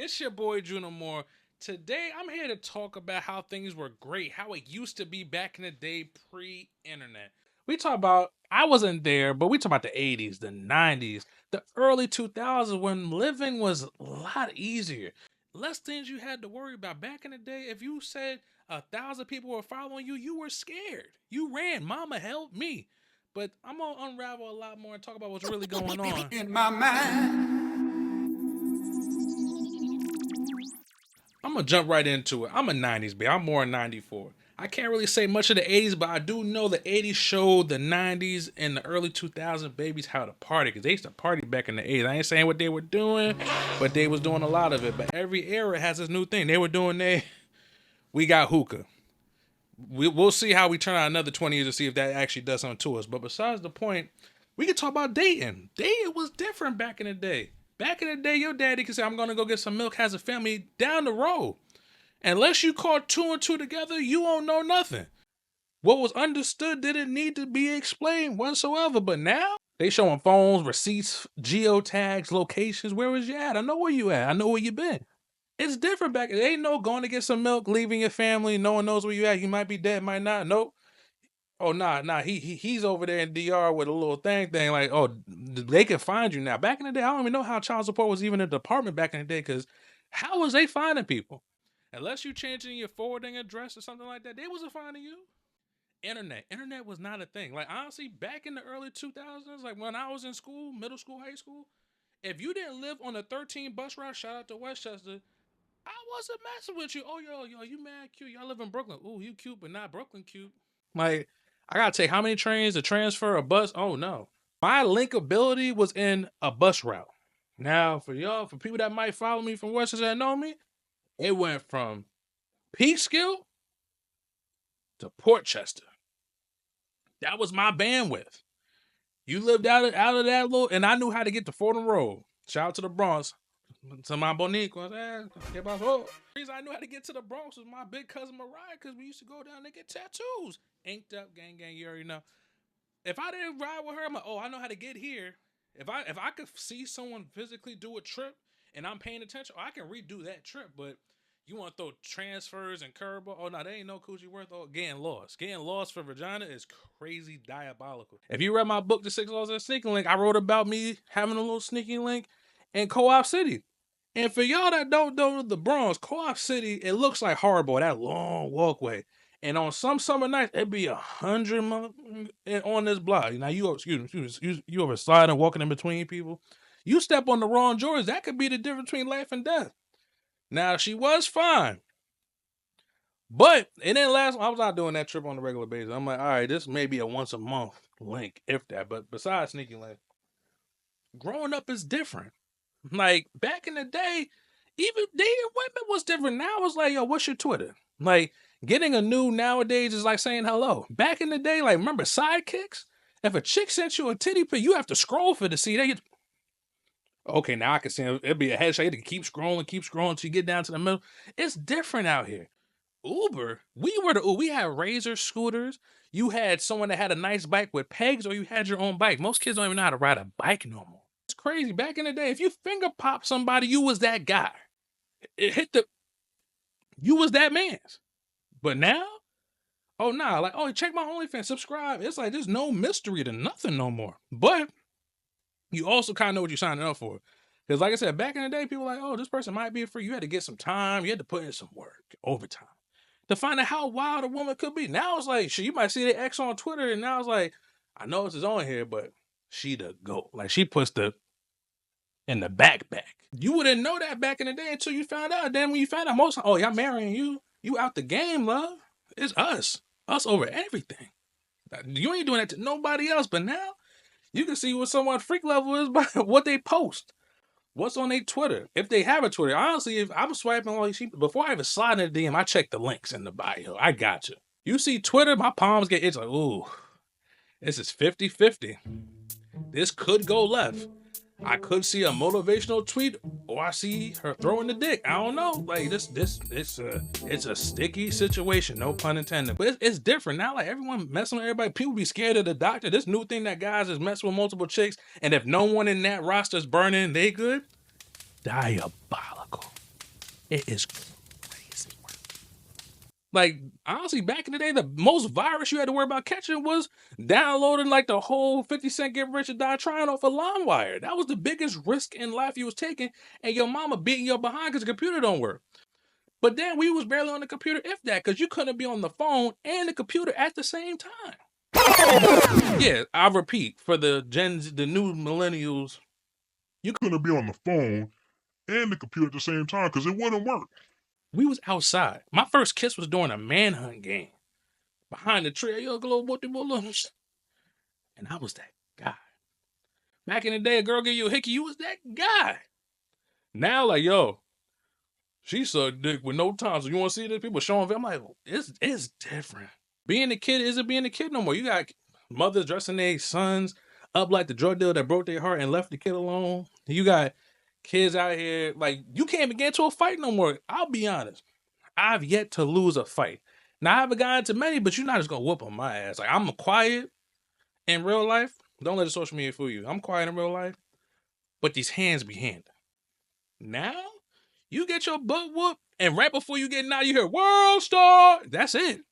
It's your boy Juno Moore. Today I'm here to talk about how things were great, how it used to be back in the day pre-internet. We talk about I wasn't there, but we talk about the 80s, the 90s, the early 2000s when living was a lot easier. Less things you had to worry about. Back in the day, if you said 1,000 people were following you, you were scared. You ran. Mama help me. But I'm gonna unravel a lot more and talk about what's really going on. In my mind. I'm gonna jump right into it. I'm a 90s baby. I'm more 94. I can't really say much of the 80s, but I do know the 80s showed the 90s and the early 2000s babies how to party, because they used to party back in the 80s. I ain't saying what they were doing, but they was doing a lot of it. But every era has this new thing. They were doing we got hookah. We'll see how we turn out another 20 years to see if that actually does something to us. But besides the point, we can talk about dating. Dating was different back in the day. Back in the day, your daddy could say, I'm going to go get some milk, has a family down the road. Unless you caught two and two together, you won't know nothing. What was understood didn't need to be explained whatsoever. But now, they showing phones, receipts, geotags, locations. Where was you at? I know where you at. I know where you been. It's different back. It ain't no going to get some milk, leaving your family. No one knows where you at. You might be dead, might not. Nope. Oh nah. He's over there in DR with a little thing. Like, oh, they can find you now. Back in the day, I don't even know how child support was even a department back in the day. Because how was they finding people? Unless you changing your forwarding address or something like that, they wasn't finding you. Internet was not a thing. Like honestly, back in the early 2000s, like when I was in school, middle school, high school, if you didn't live on the 13 bus route, shout out to Westchester, I wasn't messing with you. Oh, yo, you mad cute. Y'all live in Brooklyn. Ooh, you cute, but not Brooklyn cute. Like, I gotta take how many trains to transfer a bus? Oh, no. My linkability was in a bus route. Now, for y'all, for people that might follow me from Westchester that know me, it went from Peekskill to Portchester. That was my bandwidth. You lived out of that little, and I knew how to get to Fordham Road. Shout out to the Bronx. To my Boniquas, the reason I knew how to get to the Bronx was my big cousin Mariah, because we used to go down and get tattoos. Inked up, gang, you already know. If I didn't ride with her, I'm like, oh, I know how to get here. If I could see someone physically do a trip and I'm paying attention, I can redo that trip. But you want to throw transfers and curveball? Oh no, there ain't no coochie worth. Oh, getting lost. Getting lost for vagina is crazy diabolical. If you read my book, The 6 Laws of the Sneaking Link, I wrote about me having a little sneaking link in Co-op City. And for y'all that don't know the Bronx, Co-op City, it looks like Hardball, that long walkway. And on some summer nights, it'd be 100 on this block. Now you over sliding, walking in between people. You step on the wrong Jordans, that could be the difference between life and death. Now she was fine, but it didn't last. I was not doing that trip on a regular basis. I'm like, all right, this may be a once a month link, if that. But besides sneaking link, growing up is different. Like back in the day, even dating women was different. Now it's like, yo, what's your Twitter? Like getting a new nowadays is like saying hello. Back in the day, like remember sidekicks? If a chick sent you a titty pic, you have to scroll for to see that. Okay, now I can see it'd be a headshot. You have to keep scrolling till you get down to the middle. It's different out here. Uber, we had Razor scooters. You had someone that had a nice bike with pegs, or you had your own bike. Most kids don't even know how to ride a bike no more. It's crazy. Back in the day, if you finger pop somebody, you was that guy. It hit you was that man's. But now, oh nah, like, oh, check my OnlyFans, subscribe. It's like there's no mystery to nothing no more. But you also kind of know what you're signing up for. Because like I said, back in the day, people were like, oh, this person might be free. You had to get some time. You had to put in some work, overtime, to find out how wild a woman could be. Now it's like, shit, you might see the ex on Twitter, and now it's like, I know this is on here, but she the GOAT. Like, she puts in the back. You wouldn't know that back in the day until you found out. Then when you found out, oh, y'all marrying you out the game, love. It's us over everything. You ain't doing that to nobody else. But now you can see what someone's freak level is by what they post. What's on their Twitter? If they have a Twitter. Honestly, if I'm swiping all these people, before I even slide in the DM, I check the links in the bio. I got you. You see Twitter, my palms get itchy. Like, ooh, this is 50-50. This could go left. I could see a motivational tweet, or I see her throwing the dick. I don't know. Like it's a sticky situation. No pun intended. But it's different now. Like everyone messing with everybody. People be scared of the doctor. This new thing that guys is messing with multiple chicks, and if no one in that roster's burning, they good. Diabolical. It is crazy. Like, honestly, back in the day, the most virus you had to worry about catching was downloading like the whole 50 Cent Get Rich or Die Trying off a LimeWire. That was the biggest risk in life you was taking, and your mama beating your behind because the computer don't work. But then we was barely on the computer, if that, because you couldn't be on the phone and the computer at the same time. Yeah, I repeat, for the the new millennials, you couldn't be on the phone and the computer at the same time because it wouldn't work. We was outside. My first kiss was during a manhunt game. Behind the tree, yo, little and I was that guy. Back in the day, a girl give you a hickey, you was that guy. Now, like, yo, she sucked dick with no time. So you want to see this? People showing. I'm like, it's different. Being a kid isn't being a kid no more. You got mothers dressing their sons up like the drug dealer that broke their heart and left the kid alone. You got kids out here like you can't even get into a fight no more. I'll be honest. I've yet to lose a fight. Now I haven't gotten into many, but you're not just gonna whoop on my ass. Like I'm quiet in real life. Don't let the social media fool you. I'm quiet in real life, but these hands be handed. Now you get your butt whooped, and right before you get out, you hear "World Star." That's it.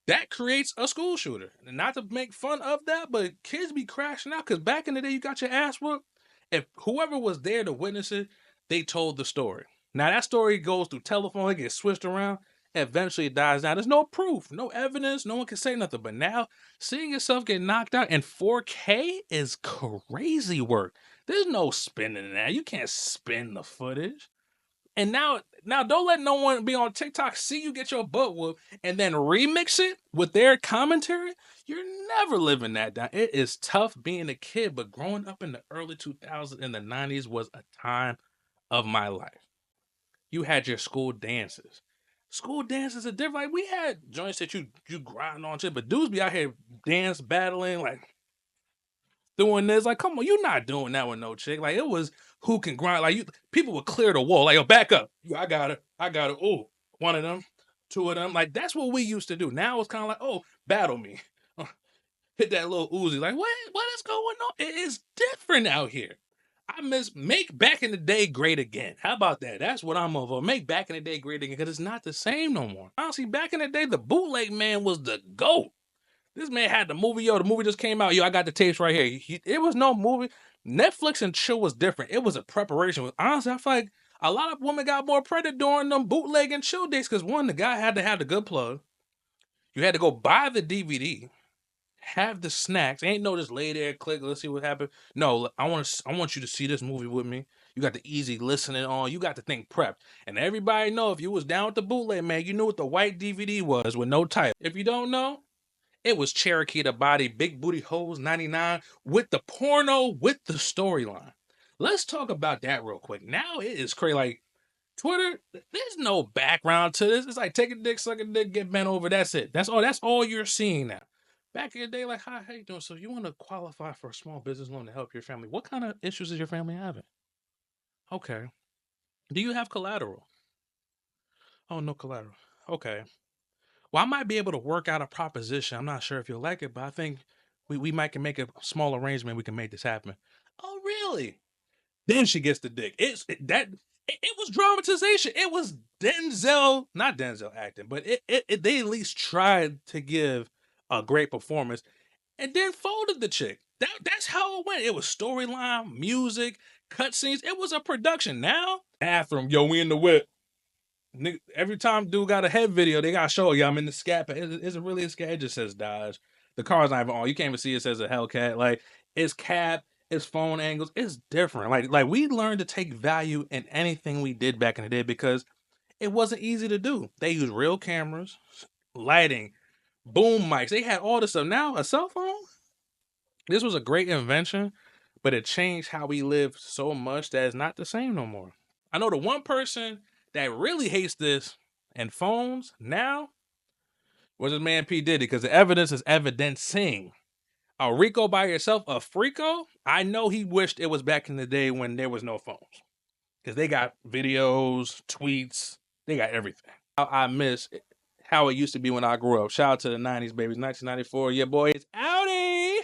That creates a school shooter. And not to make fun of that, but kids be crashing out because back in the day, you got your ass whooped. If whoever was there to witness it, they told the story. Now that story goes through telephone, it gets switched around. Eventually, it dies down. There's no proof, no evidence. No one can say nothing. But now, seeing yourself get knocked out in 4K is crazy work. There's no spinning that. You can't spin the footage. And now don't let no one be on TikTok see you get your butt whooped and then remix it with their commentary. You're never living that down. It is tough being a kid, but growing up in the early 2000s and the 90s was a time of my life. You had your school dances. School dances are different. Like we had joints that you grind on shit, but dudes be out here dance battling like doing this. Like, come on, you're not doing that with no chick. Like, it was who can grind. Like, people would clear the wall. Like, yo, back up. I got it. I got it. Oh, one of them, two of them. Like, that's what we used to do. Now it's kind of like, oh, battle me. Hit that little Uzi. Like, what is going on? It is different out here. I miss make back in the day great again. How about that? That's what I'm over. Make back in the day great again because it's not the same no more. Honestly, back in the day, the bootleg man was the GOAT. This man had the movie, yo. The movie just came out. Yo, I got the tapes right here. It was no movie. Netflix and chill was different. It was a preparation. Honestly, I feel like a lot of women got more credit during them bootleg and chill days because one, the guy had to have the good plug. You had to go buy the DVD, have the snacks. Ain't no just lay there, click, let's see what happened. No, I want you to see this movie with me. You got the easy listening on. You got the thing prepped. And everybody know if you was down with the bootleg, man, you knew what the white DVD was with no title. If you don't know, it was Cherokee the Body, Big Booty Hoes 99 with the porno, with the storyline. Let's talk about that real quick. Now it is crazy. Like Twitter, there's no background to this. It's like take a dick, suck a dick, get bent over. That's it. That's all. That's all you're seeing now. Back in the day, like, hi, how you doing? So you want to qualify for a small business loan to help your family? What kind of issues is your family having? Okay. Do you have collateral? Oh, no collateral. Okay. Well, I might be able to work out a proposition. I'm not sure if you'll like it, but I think we might can make a small arrangement. We can make this happen. Oh, really? Then she gets the dick. It was dramatization. It was Denzel, not Denzel acting, but they at least tried to give a great performance and then folded the chick. That's how it went. It was storyline, music, cutscenes. It was a production. Now, bathroom, yo, we in the whip. Every time dude got a head video, they gotta show you I'm in the scat. Is it really a scat? It just says Dodge. The car's not even on. You can't even see it says a Hellcat. Like it's cap, it's phone angles, it's different. Like we learned to take value in anything we did back in the day because it wasn't easy to do. They used real cameras, lighting, boom mics. They had all this stuff. Now a cell phone. This was a great invention, but it changed how we live so much that it's not the same no more. I know the one person that really hates this and phones now was his man P. Diddy because the evidence is evidencing. A Rico by yourself, a Freako, I know he wished it was back in the day when there was no phones because they got videos, tweets, they got everything. I miss how it used to be when I grew up. Shout out to the 90s, babies. 1994, yeah, boy, it's outie.